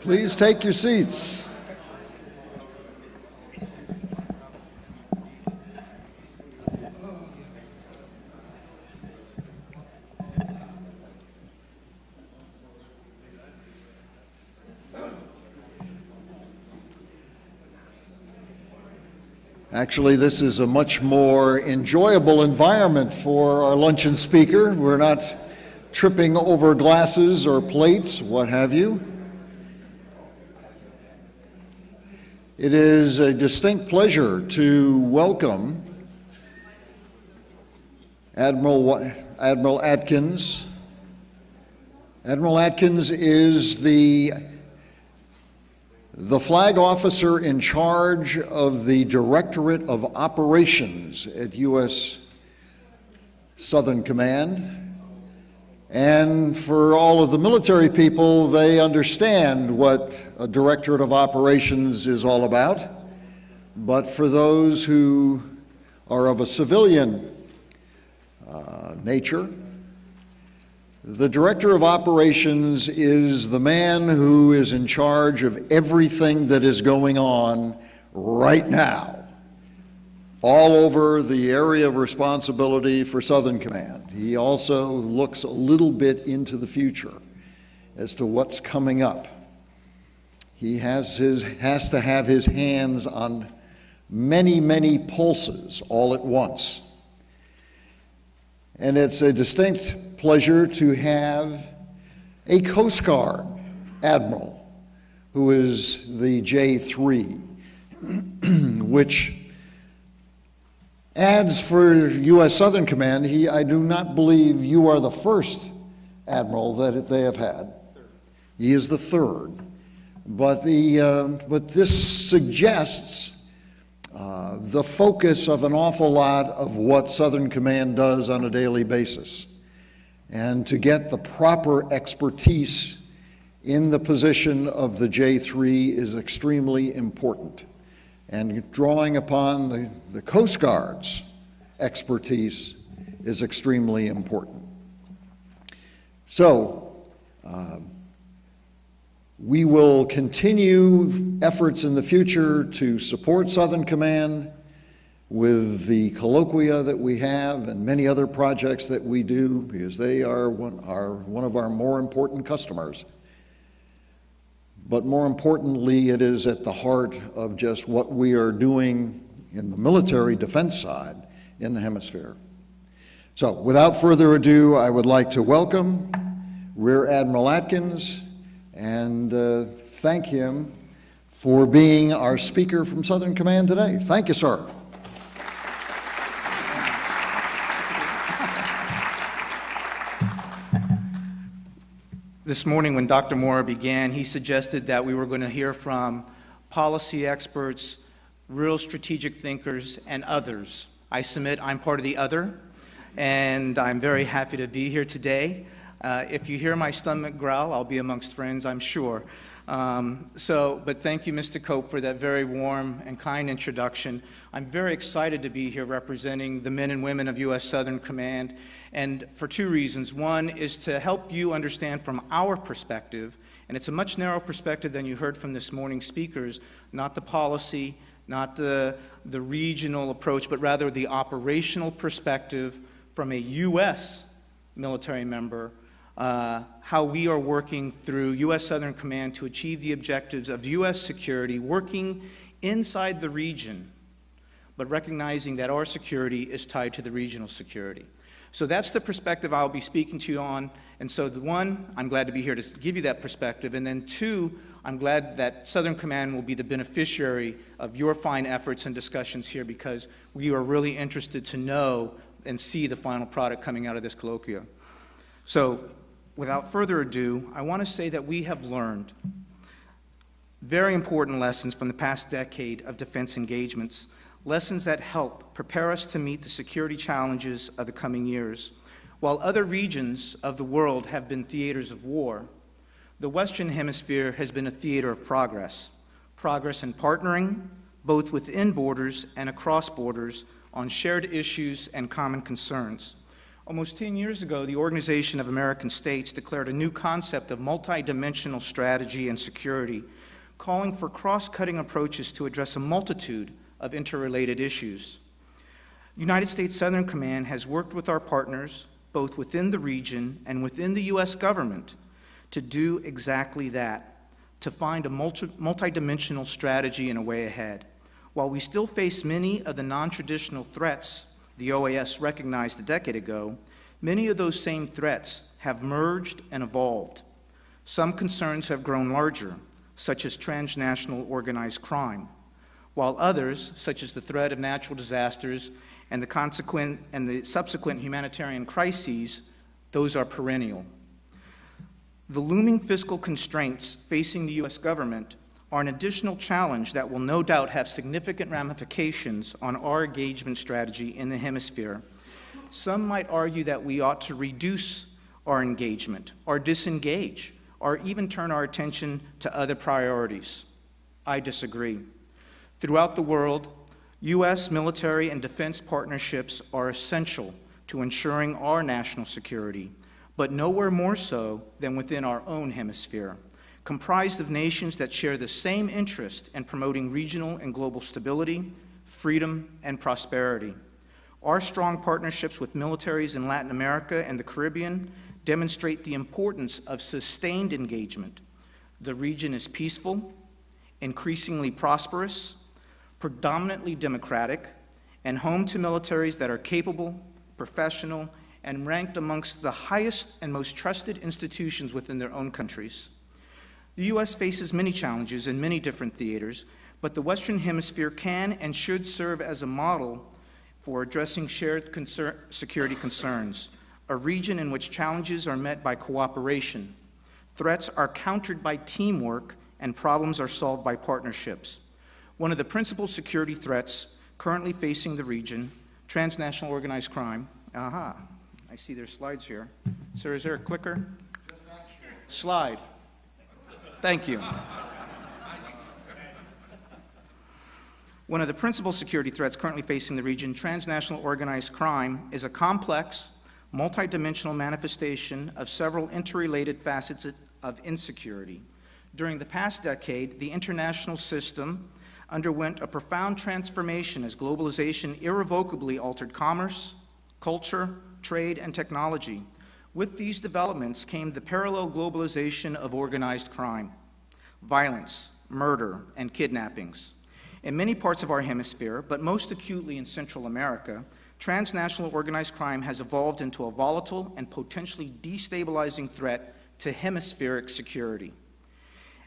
Please take your seats. Actually, this is a much more enjoyable environment for our luncheon speaker. We're not tripping over glasses or plates, what have you. It is a distinct pleasure to welcome Admiral Atkins. Admiral Atkins is the flag officer in charge of the Directorate of Operations at U.S. Southern Command. And for all of the military people, they understand what a Directorate of Operations is all about. But for those who are of a civilian nature, the Director of Operations is the man who is in charge of everything that is going on right now, all over the area of responsibility for Southern Command. He also looks a little bit into the future as to what's coming up. He has to have his hands on many, many pulses all at once. And it's a distinct pleasure to have a Coast Guard Admiral who is the J3, which adds for U.S. Southern Command. I do not believe you are the first Admiral that they have had. He is the third. But this suggests the focus of an awful lot of what Southern Command does on a daily basis. And to get the proper expertise in the position of the J3 is extremely important. And drawing upon the Coast Guard's expertise is extremely important. So, we will continue efforts in the future to support Southern Command with the colloquia that we have and many other projects that we do, because they are one of our more important customers. But more importantly, it is at the heart of just what we are doing in the military defense side in the hemisphere. So without further ado, I would like to welcome Rear Admiral Atkins and thank him for being our speaker from Southern Command today. Thank you, sir. This morning when Dr. Mora began, he suggested that we were going to hear from policy experts, real strategic thinkers, and others. I submit I'm part of the other, and I'm very happy to be here today. If you hear my stomach growl, I'll be amongst friends, I'm sure. But thank you, Mr. Cope, for that very warm and kind introduction. I'm very excited to be here representing the men and women of U.S. Southern Command, and for two reasons. One is to help you understand from our perspective, and it's a much narrower perspective than you heard from this morning's speakers, not the policy, not the regional approach, but rather the operational perspective from a U.S. military member, how we are working through U.S. Southern Command to achieve the objectives of U.S. security, working inside the region, but recognizing that our security is tied to the regional security. So that's the perspective I'll be speaking to you on. And so one, I'm glad to be here to give you that perspective. And then two, I'm glad that Southern Command will be the beneficiary of your fine efforts and discussions here, because we are really interested to know and see the final product coming out of this colloquium. So without further ado, I want to say that we have learned very important lessons from the past decade of defense engagements, lessons that help prepare us to meet the security challenges of the coming years. While other regions of the world have been theaters of war, the Western Hemisphere has been a theater of progress. Progress in partnering, both within borders and across borders, on shared issues and common concerns. Almost 10 years ago, the Organization of American States declared a new concept of multidimensional strategy and security, calling for cross-cutting approaches to address a multitude of interrelated issues. United States Southern Command has worked with our partners, both within the region and within the U.S. government, to do exactly that, to find a multidimensional strategy and a way ahead. While we still face many of the non-traditional threats the OAS recognized a decade ago, many of those same threats have merged and evolved. Some concerns have grown larger, such as transnational organized crime, while others, such as the threat of natural disasters and the subsequent humanitarian crises, those are perennial. The looming fiscal constraints facing the U.S. government are an additional challenge that will no doubt have significant ramifications on our engagement strategy in the hemisphere. Some might argue that we ought to reduce our engagement, or disengage, or even turn our attention to other priorities. I disagree. Throughout the world, U.S. military and defense partnerships are essential to ensuring our national security, but nowhere more so than within our own hemisphere, comprised of nations that share the same interest in promoting regional and global stability, freedom, and prosperity. Our strong partnerships with militaries in Latin America and the Caribbean demonstrate the importance of sustained engagement. The region is peaceful, increasingly prosperous, predominantly democratic, and home to militaries that are capable, professional, and ranked amongst the highest and most trusted institutions within their own countries. The U.S. faces many challenges in many different theaters, but the Western Hemisphere can and should serve as a model for addressing shared security concerns, a region in which challenges are met by cooperation, threats are countered by teamwork, and problems are solved by partnerships. One of the principal security threats currently facing the region, transnational organized crime. I see there's slides here. Sir, is there a clicker? Slide. Thank you. One of the principal security threats currently facing the region, transnational organized crime, is a complex, multidimensional manifestation of several interrelated facets of insecurity. During the past decade, the international system underwent a profound transformation as globalization irrevocably altered commerce, culture, trade, and technology. With these developments came the parallel globalization of organized crime, violence, murder, and kidnappings. In many parts of our hemisphere, but most acutely in Central America, transnational organized crime has evolved into a volatile and potentially destabilizing threat to hemispheric security.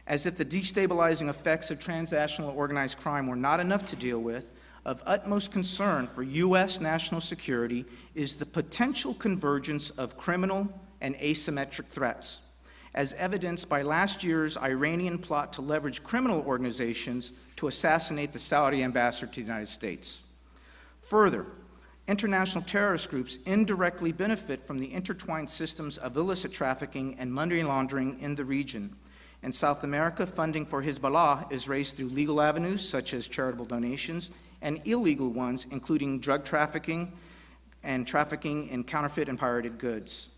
As if the destabilizing effects of transnational organized crime were not enough to deal with, of utmost concern for U.S. national security is the potential convergence of criminal and asymmetric threats, as evidenced by last year's Iranian plot to leverage criminal organizations to assassinate the Saudi ambassador to the United States. Further, international terrorist groups indirectly benefit from the intertwined systems of illicit trafficking and money laundering in the region. In South America, funding for Hezbollah is raised through legal avenues such as charitable donations and illegal ones, including drug trafficking and trafficking in counterfeit and pirated goods.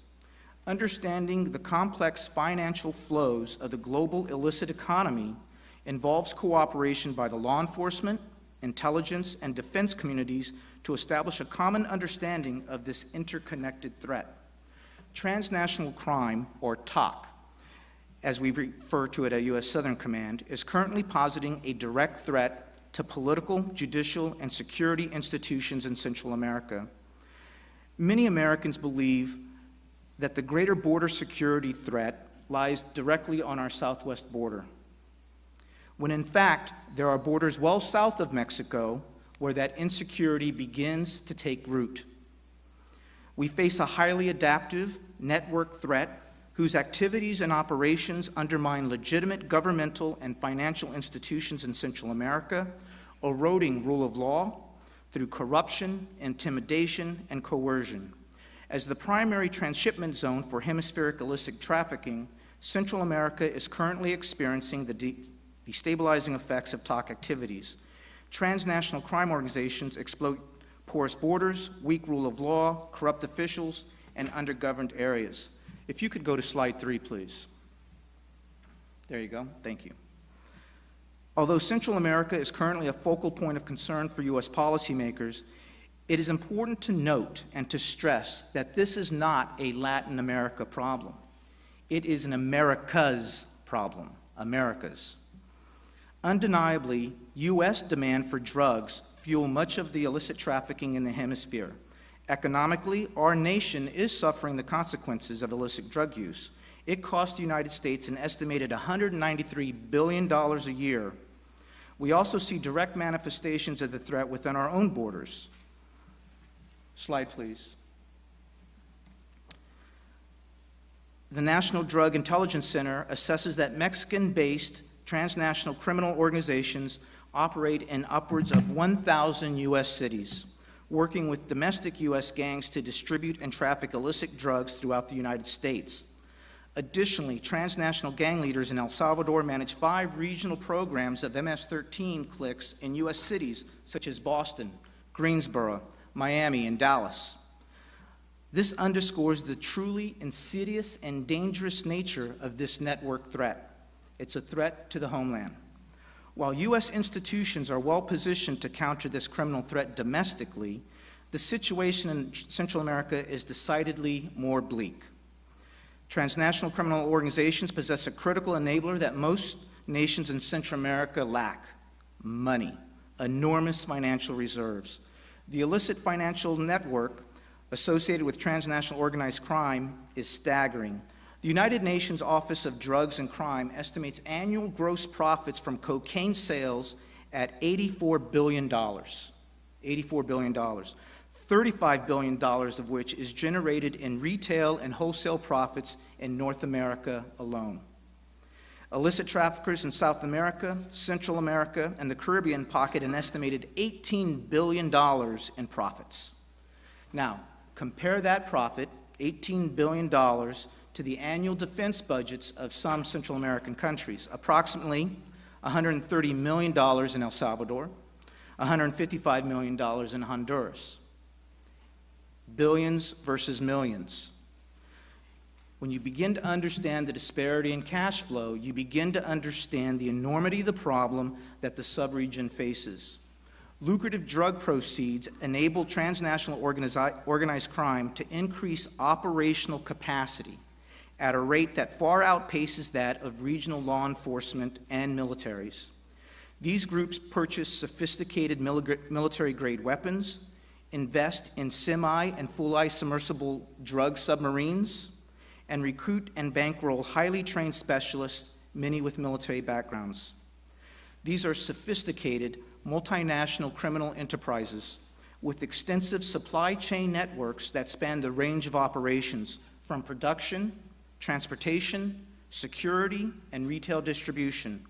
Understanding the complex financial flows of the global illicit economy involves cooperation by the law enforcement, intelligence, and defense communities to establish a common understanding of this interconnected threat. Transnational crime, or TOC, as we refer to it at U.S. Southern Command, is currently positing a direct threat to political, judicial, and security institutions in Central America. Many Americans believe that the greater border security threat lies directly on our southwest border, when in fact there are borders well south of Mexico where that insecurity begins to take root. We face a highly adaptive network threat whose activities and operations undermine legitimate governmental and financial institutions in Central America, eroding rule of law through corruption, intimidation, and coercion. As the primary transshipment zone for hemispheric illicit trafficking, Central America is currently experiencing the destabilizing effects of TOC activities. Transnational crime organizations exploit porous borders, weak rule of law, corrupt officials, and undergoverned areas. If you could go to slide 3, please. There you go. Thank you. Although Central America is currently a focal point of concern for U.S. policymakers, it is important to note and to stress that this is not a Latin America problem. It is an America's problem, America's. Undeniably, U.S. demand for drugs fuel much of the illicit trafficking in the hemisphere. Economically, our nation is suffering the consequences of illicit drug use. It costs the United States an estimated $193 billion a year. We also see direct manifestations of the threat within our own borders. Slide, please. The National Drug Intelligence Center assesses that Mexican-based transnational criminal organizations operate in upwards of 1,000 U.S. cities, working with domestic U.S. gangs to distribute and traffic illicit drugs throughout the United States. Additionally, transnational gang leaders in El Salvador manage 5 regional programs of MS-13 cliques in U.S. cities such as Boston, Greensboro, Miami, and Dallas. This underscores the truly insidious and dangerous nature of this network threat. It's a threat to the homeland. While U.S. institutions are well positioned to counter this criminal threat domestically, the situation in Central America is decidedly more bleak. Transnational criminal organizations possess a critical enabler that most nations in Central America lack: money, enormous financial reserves. The illicit financial network associated with transnational organized crime is staggering. The United Nations Office of Drugs and Crime estimates annual gross profits from cocaine sales at $84 billion. $84 billion. $35 billion of which is generated in retail and wholesale profits in North America alone. Illicit traffickers in South America, Central America, and the Caribbean pocket an estimated $18 billion in profits. Now, compare that profit, $18 billion, to the annual defense budgets of some Central American countries, approximately $130 million in El Salvador, $155 million in Honduras. Billions versus millions. When you begin to understand the disparity in cash flow, you begin to understand the enormity of the problem that the subregion faces. Lucrative drug proceeds enable transnational organized crime to increase operational capacity at a rate that far outpaces that of regional law enforcement and militaries. These groups purchase sophisticated military-grade weapons, invest in semi- and full-ice submersible drug submarines, and recruit and bankroll highly trained specialists, many with military backgrounds. These are sophisticated, multinational criminal enterprises with extensive supply chain networks that span the range of operations from production, transportation, security, and retail distribution.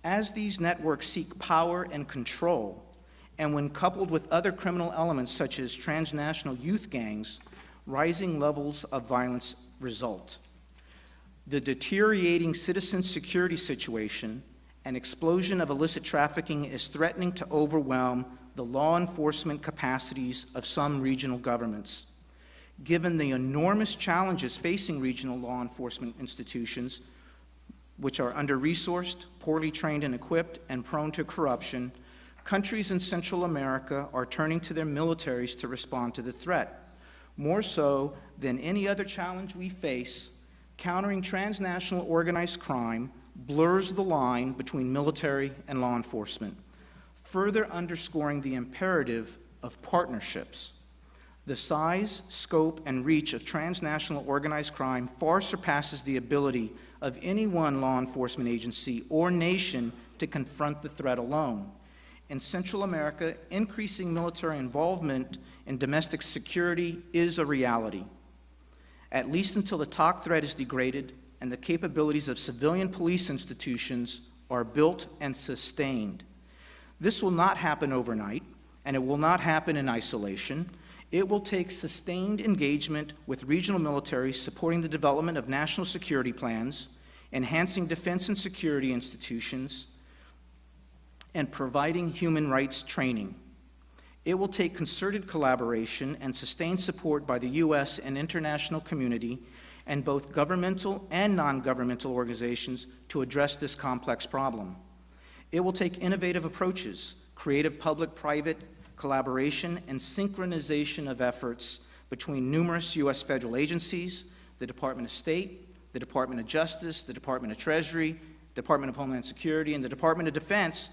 As these networks seek power and control, and when coupled with other criminal elements such as transnational youth gangs, rising levels of violence result. The deteriorating citizen security situation and explosion of illicit trafficking is threatening to overwhelm the law enforcement capacities of some regional governments. Given the enormous challenges facing regional law enforcement institutions, which are under-resourced, poorly trained and equipped, and prone to corruption, countries in Central America are turning to their militaries to respond to the threat. More so than any other challenge we face, countering transnational organized crime blurs the line between military and law enforcement, further underscoring the imperative of partnerships. The size, scope, and reach of transnational organized crime far surpasses the ability of any one law enforcement agency or nation to confront the threat alone. In Central America, increasing military involvement in domestic security is a reality, at least until the top threat is degraded and the capabilities of civilian police institutions are built and sustained. This will not happen overnight, and it will not happen in isolation. It will take sustained engagement with regional militaries supporting the development of national security plans, enhancing defense and security institutions, and providing human rights training. It will take concerted collaboration and sustained support by the U.S. and international community and both governmental and non-governmental organizations to address this complex problem. It will take innovative approaches, creative public-private collaboration, and synchronization of efforts between numerous U.S. federal agencies, the Department of State, the Department of Justice, the Department of Treasury, Department of Homeland Security, and the Department of Defense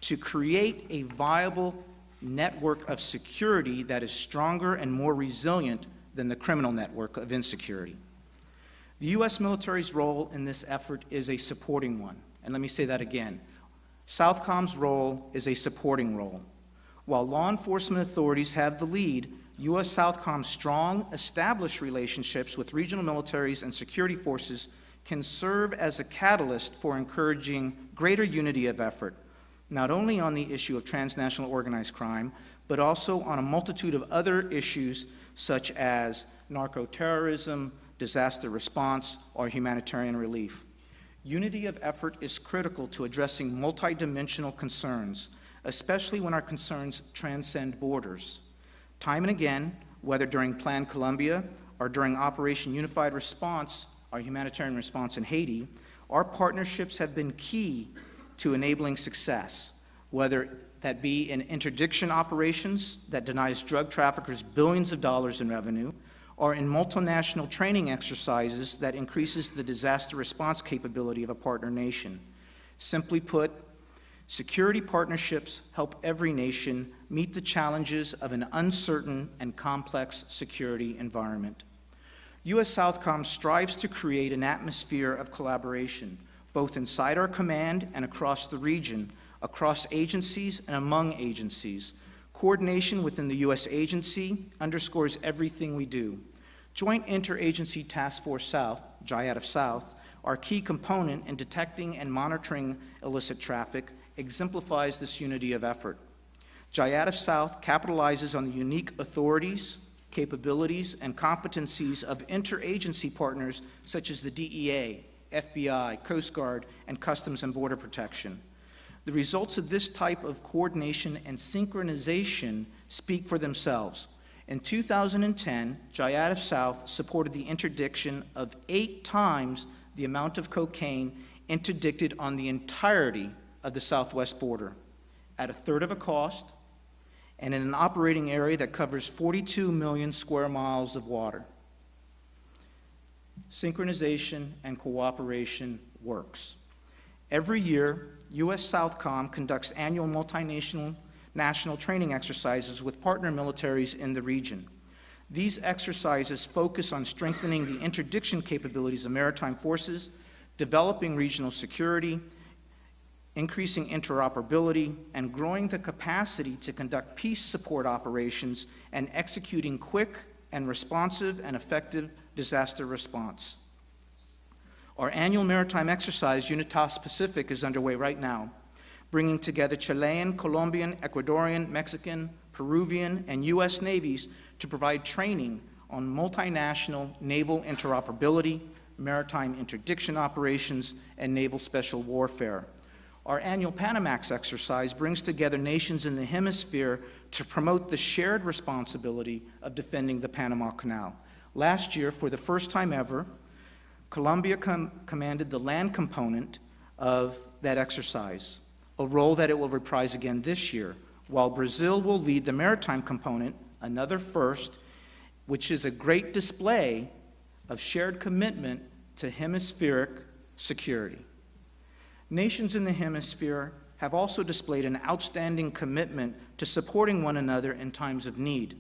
to create a viable network of security that is stronger and more resilient than the criminal network of insecurity. The U.S. military's role in this effort is a supporting one. And let me say that again. Southcom's role is a supporting role. While law enforcement authorities have the lead, U.S. Southcom's strong, established relationships with regional militaries and security forces can serve as a catalyst for encouraging greater unity of effort, not only on the issue of transnational organized crime, but also on a multitude of other issues such as narco-terrorism, disaster response, or humanitarian relief. Unity of effort is critical to addressing multidimensional concerns, especially when our concerns transcend borders. Time and again, whether during Plan Colombia or during Operation Unified Response, our humanitarian response in Haiti, our partnerships have been key to enabling success, whether that be in interdiction operations that denies drug traffickers billions of dollars in revenue, or in multinational training exercises that increases the disaster response capability of a partner nation. Simply put, security partnerships help every nation meet the challenges of an uncertain and complex security environment. U.S. Southcom strives to create an atmosphere of collaboration, both inside our command and across the region, across agencies and among agencies. Coordination within the U.S. agency underscores everything we do. Joint Interagency Task Force South, JIATF South, our key component in detecting and monitoring illicit traffic, exemplifies this unity of effort. JIATF South capitalizes on the unique authorities, capabilities, and competencies of interagency partners such as the DEA, FBI, Coast Guard, and Customs and Border Protection. The results of this type of coordination and synchronization speak for themselves. In 2010, JIATF South supported the interdiction of 8 times the amount of cocaine interdicted on the entirety of the southwest border, at a third of a cost, and in an operating area that covers 42 million square miles of water. Synchronization and cooperation works. Every year, U.S. Southcom conducts annual multinational training exercises with partner militaries in the region. These exercises focus on strengthening the interdiction capabilities of maritime forces, developing regional security, increasing interoperability, and growing the capacity to conduct peace support operations and executing quick and responsive and effective disaster response. Our annual maritime exercise, Unitas Pacific, is underway right now, bringing together Chilean, Colombian, Ecuadorian, Mexican, Peruvian, and U.S. navies to provide training on multinational naval interoperability, maritime interdiction operations, and naval special warfare. Our annual Panamax exercise brings together nations in the Hemisphere to promote the shared responsibility of defending the Panama Canal. Last year, for the first time ever, Colombia commanded the land component of that exercise, a role that it will reprise again this year, while Brazil will lead the maritime component, another first, which is a great display of shared commitment to hemispheric security. Nations in the hemisphere have also displayed an outstanding commitment to supporting one another in times of need.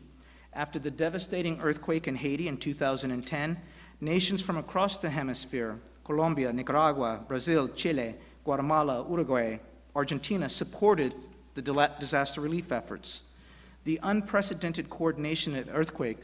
After the devastating earthquake in Haiti in 2010, nations from across the hemisphere, Colombia, Nicaragua, Brazil, Chile, Guatemala, Uruguay, Argentina, supported the disaster relief efforts. The unprecedented coordination of the earthquake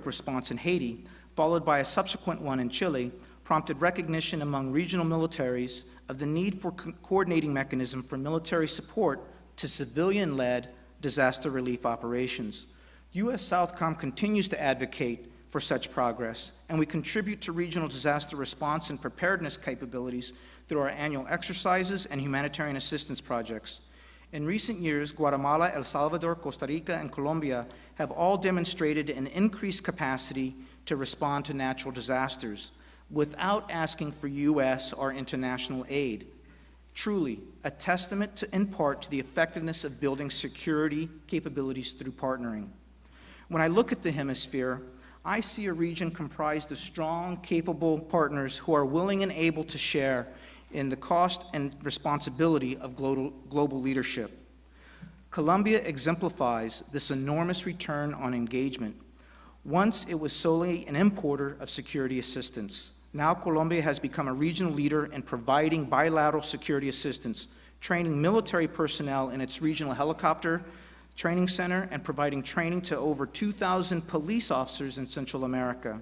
response in Haiti, followed by a subsequent one in Chile, prompted recognition among regional militaries of the need for coordinating mechanism for military support to civilian-led disaster relief operations. U.S. Southcom continues to advocate for such progress, and we contribute to regional disaster response and preparedness capabilities through our annual exercises and humanitarian assistance projects. In recent years, Guatemala, El Salvador, Costa Rica, and Colombia have all demonstrated an increased capacity to respond to natural disasters without asking for U.S. or international aid. Truly, a testament in part to the effectiveness of building security capabilities through partnering. When I look at the Hemisphere, I see a region comprised of strong, capable partners who are willing and able to share in the cost and responsibility of global leadership. Colombia exemplifies this enormous return on engagement. Once it was solely an importer of security assistance. Now Colombia has become a regional leader in providing bilateral security assistance, training military personnel in its regional helicopter training center, and providing training to over 2,000 police officers in Central America.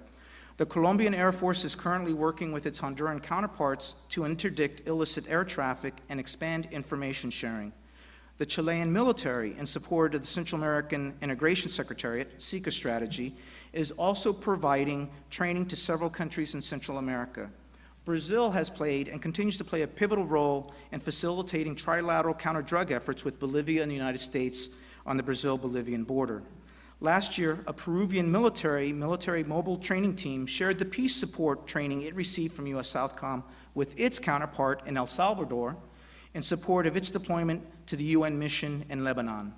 The Colombian Air Force is currently working with its Honduran counterparts to interdict illicit air traffic and expand information sharing. The Chilean military, in support of the Central American Integration Secretariat, SICA strategy, is also providing training to several countries in Central America. Brazil has played and continues to play a pivotal role in facilitating trilateral counter-drug efforts with Bolivia and the United States on the Brazil-Bolivian border. Last year, a Peruvian military mobile training team shared the peace support training it received from U.S. Southcom with its counterpart in El Salvador in support of its deployment to the UN mission in Lebanon.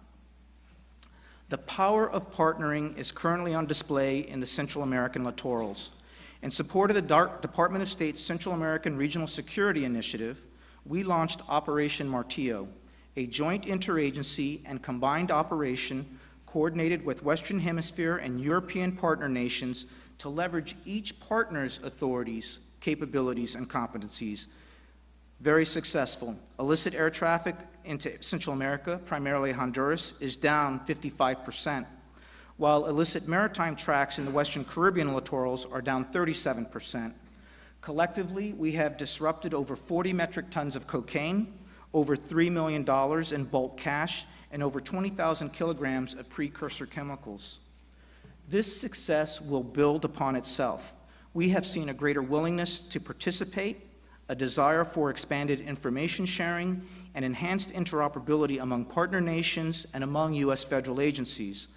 The power of partnering is currently on display in the Central American littorals. In support of the Department of State's Central American Regional Security Initiative, we launched Operation Martillo, a joint interagency and combined operation coordinated with Western Hemisphere and European partner nations to leverage each partner's authorities, capabilities, and competencies. Very successful. Illicit air traffic into Central America, primarily Honduras, is down 55%, while illicit maritime tracks in the Western Caribbean littorals are down 37%. Collectively, we have disrupted over 40 metric tons of cocaine, over $3 million in bulk cash, and over 20,000 kilograms of precursor chemicals. This success will build upon itself. We have seen a greater willingness to participate, a desire for expanded information sharing, and enhanced interoperability among partner nations and among U.S. federal agencies.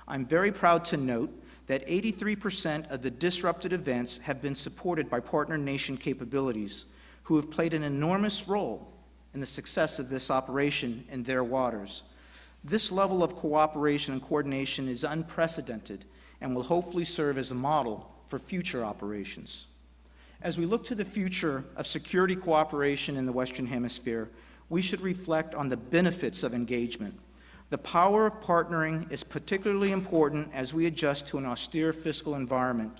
I'm very proud to note that 83% of the disrupted events have been supported by partner nation capabilities, who have played an enormous role in the success of this operation in their waters. This level of cooperation and coordination is unprecedented and will hopefully serve as a model for future operations. As we look to the future of security cooperation in the Western Hemisphere, we should reflect on the benefits of engagement. The power of partnering is particularly important as we adjust to an austere fiscal environment.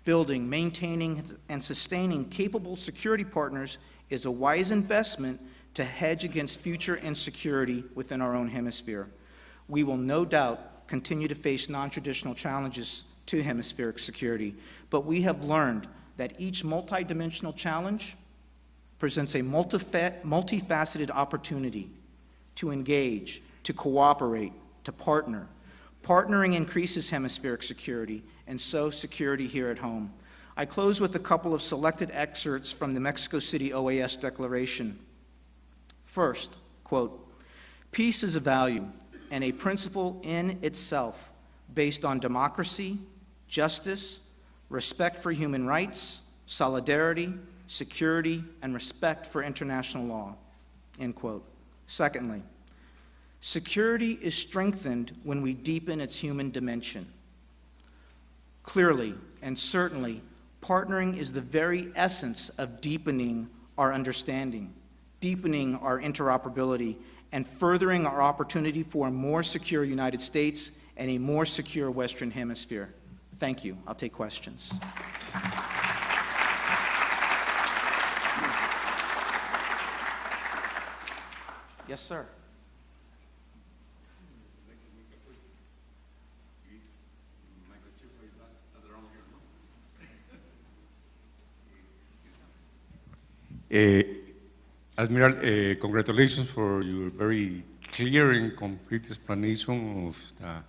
Building, maintaining, and sustaining capable security partners is a wise investment to hedge against future insecurity within our own hemisphere. We will no doubt continue to face non-traditional challenges to hemispheric security, but we have learned that each multidimensional challenge presents a multifaceted opportunity to engage, to cooperate, to partner. Partnering increases hemispheric security, and so security here at home. I close with a couple of selected excerpts from the Mexico City OAS Declaration. First, quote, "Peace is a value and a principle in itself based on democracy, justice, respect for human rights, solidarity, security, and respect for international law," end quote. Secondly, security is strengthened when we deepen its human dimension. Clearly and certainly, partnering is the very essence of deepening our understanding, deepening our interoperability, and furthering our opportunity for a more secure United States and a more secure Western Hemisphere. Thank you. I'll take questions. Yes, sir. Admiral, congratulations for your very clear and complete explanation of the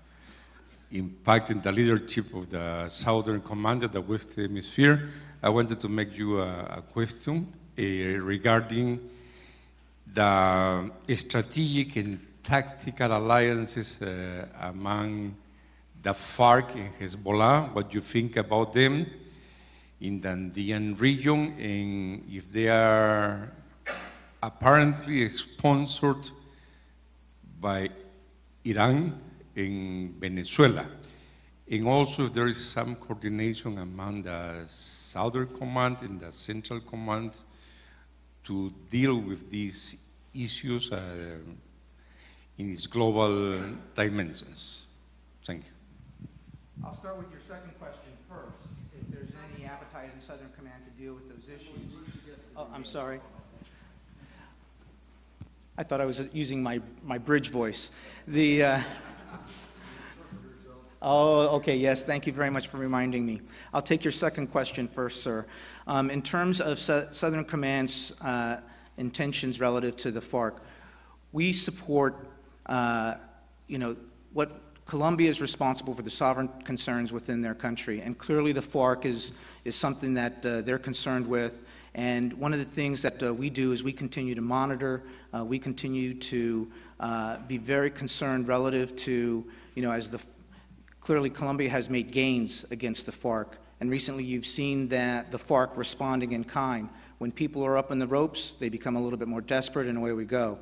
impacting the leadership of the Southern Command of the Western Hemisphere, I wanted to make you a question regarding the strategic and tactical alliances among the FARC and Hezbollah, what you think about them in the Andean region, and if they are apparently sponsored by Iran in Venezuela. And also if there is some coordination among the Southern Command and the Central Command to deal with these issues in its global dimensions. Thank you. I'll start with your second question first. If there's any appetite in Southern Command to deal with those issues. Oh, I'm sorry. I thought I was using my bridge voice. Oh, okay, yes, thank you very much for reminding me. I'll take your second question first, sir. In terms of Southern Command's intentions relative to the FARC, we support, what Colombia is responsible for the sovereign concerns within their country, and clearly the FARC is something that they're concerned with. And one of the things that we do is we continue to monitor, we continue to be very concerned relative to, clearly Colombia has made gains against the FARC, and recently you've seen that the FARC responding in kind. When people are up in the ropes, they become a little bit more desperate, and away we go.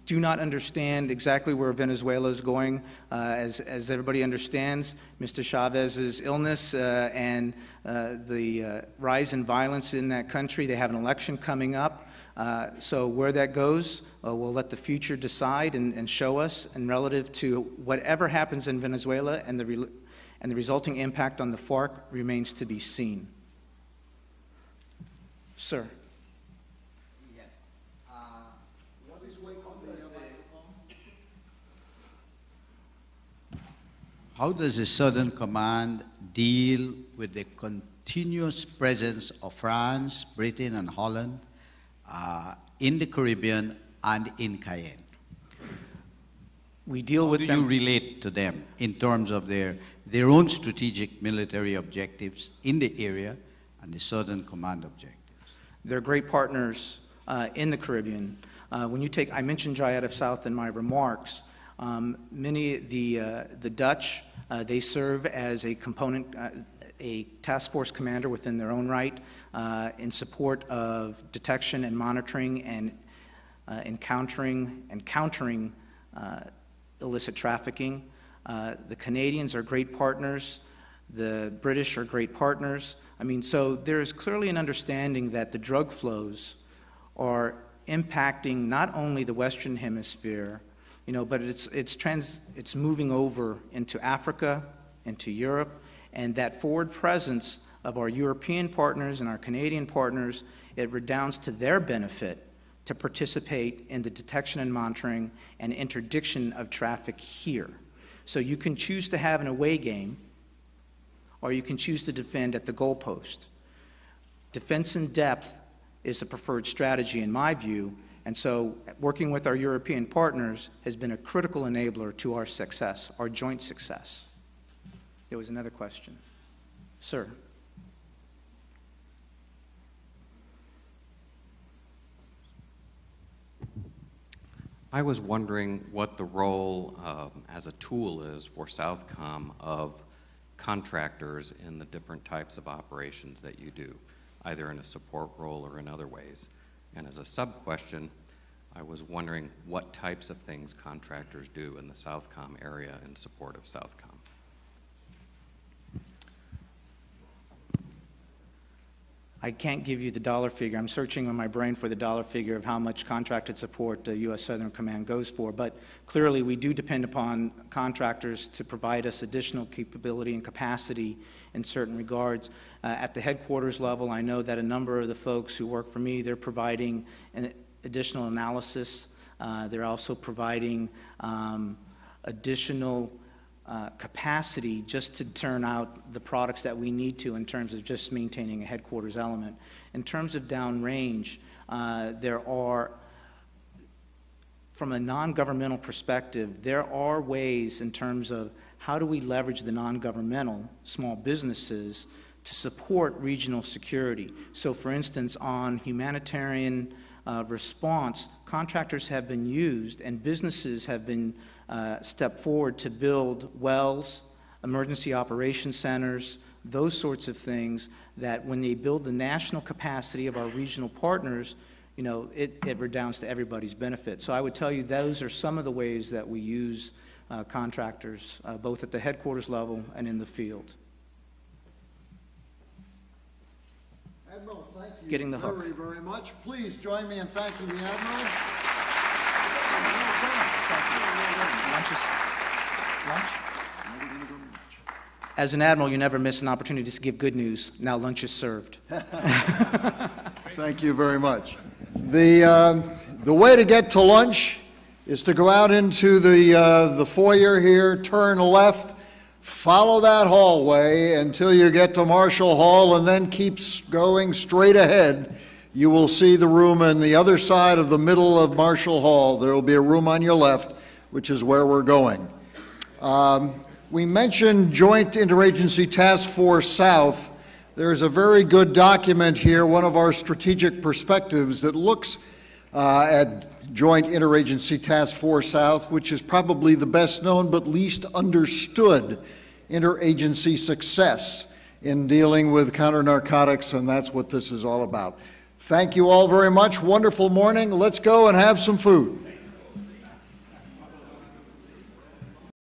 Do not understand exactly where Venezuela is going. As everybody understands, Mr. Chavez's illness and the rise in violence in that country, they have an election coming up. So where that goes, we'll let the future decide and show us. And relative to whatever happens in Venezuela and the resulting impact on the FARC remains to be seen. Sir. How does the Southern Command deal with the continuous presence of France, Britain, and Holland in the Caribbean and in Cayenne? We deal with them. How do you relate to them in terms of their own strategic military objectives in the area and the Southern Command objectives? They're great partners in the Caribbean. When you take, I mentioned Jayat of South in my remarks. Many the Dutch, they serve as a component, a task force commander within their own right in support of detection and monitoring and countering illicit trafficking. The Canadians are great partners. The British are great partners. I mean, so there is clearly an understanding that the drug flows are impacting not only the Western Hemisphere, but it's moving over into Africa, into Europe, and that forward presence of our European partners and our Canadian partners, it redounds to their benefit to participate in the detection and monitoring and interdiction of traffic here. So you can choose to have an away game, or you can choose to defend at the goalpost. Defense in depth is a preferred strategy in my view, and so working with our European partners has been a critical enabler to our success, our joint success. There was another question. Sir. I was wondering what the role as a tool is for Southcom of contractors in the different types of operations that you do, either in a support role or in other ways. And as a sub-question, I was wondering what types of things contractors do in the Southcom area in support of Southcom. I can't give you the dollar figure. I'm searching on my brain for the dollar figure of how much contracted support the U.S. Southern Command goes for, but clearly we do depend upon contractors to provide us additional capability and capacity in certain regards. At the headquarters level, I know that a number of the folks who work for me, they're providing an additional analysis. They're also providing additional capacity just to turn out the products that we need to in terms of just maintaining a headquarters element. In terms of downrange, there are, from a non-governmental perspective, there are ways in terms of how do we leverage the non-governmental small businesses to support regional security? So for instance, on humanitarian response, contractors have been used and businesses have been stepped forward to build wells, emergency operation centers, those sorts of things that when they build the national capacity of our regional partners, you know, it redounds to everybody's benefit. So I would tell you those are some of the ways that we use contractors, both at the headquarters level and in the field. Admiral, thank you Getting the hook. very, very much. Please join me in thanking the Admiral. Lunch? As an Admiral, you never miss an opportunity to give good news. Now lunch is served. Thank you very much. The way to get to lunch is to go out into the foyer here, turn left, follow that hallway until you get to Marshall Hall, and then keep going straight ahead. You will see the room on the other side of the middle of Marshall Hall. There will be a room on your left, which is where we're going. We mentioned Joint Interagency Task Force South. There's a very good document here, one of our strategic perspectives, that looks at Joint Interagency Task Force South, which is probably the best known but least understood interagency success in dealing with counter-narcotics, and that's what this is all about. Thank you all very much. Wonderful morning. Let's go and have some food.